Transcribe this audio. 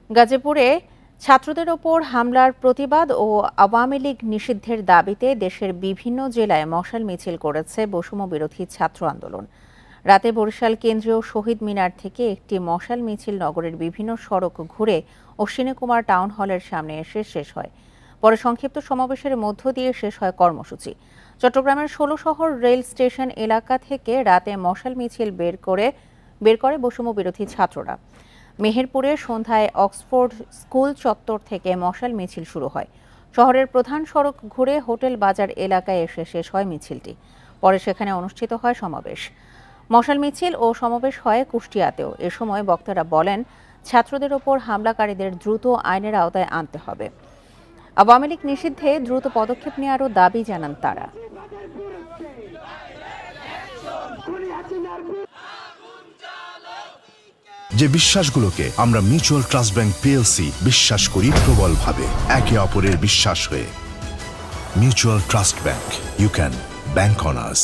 গাজীপুরে ছাত্রদের ওপর হামলার প্রতিবাদ ও আওয়ামী লীগ নিষিদ্ধের দাবিতে দেশের বিভিন্ন জেলায় মশাল মিছিল করেছে বৈষম্য বিরোধী ছাত্র আন্দোলন। রাতে বরিশাল কেন্দ্রীয় শহীদ মিনার থেকে একটি মশাল মিছিল নগরের বিভিন্ন সড়ক ঘুরে অশ্বিনী কুমার টাউন হলের সামনে এসে শেষ হয়। পরে সংক্ষিপ্ত সমাবেশের মধ্য দিয়ে শেষ হয় কর্মসূচি। চট্টগ্রামের ১৬ শহর রেল স্টেশন এলাকা থেকে রাতে মশাল মিছিল বের করে বৈষম্য বিরোধী ছাত্ররা। মেহেরপুরে সন্ধ্যায় অক্সফোর্ড স্কুল চত্বর থেকে মশাল মিছিল শুরু হয়। শহরের প্রধান সড়ক ঘুরে হোটেল বাজার এলাকায় এসে শেষ হয় মিছিলটি। পরে সেখানে অনুষ্ঠিত হয় সমাবেশ। মশাল মিছিল ও সমাবেশ হয় কুষ্টিয়াতেও। এ সময় বক্তারা বলেন, ছাত্রদের ওপর হামলাকারীদের দ্রুত আইনের আওতায় আনতে হবে। আওয়ামী লীগ নিষিদ্ধে দ্রুত পদক্ষেপ নেওয়ারও দাবি জানান তারা। যে বিশ্বাসগুলোকে আমরা মিউচুয়াল ট্রাস্ট ব্যাংক পিএলসি বিশ্বাস করি প্রবলভাবে, একে অপরের বিশ্বাস হয়ে। Mutual trust bank, you can bank on us.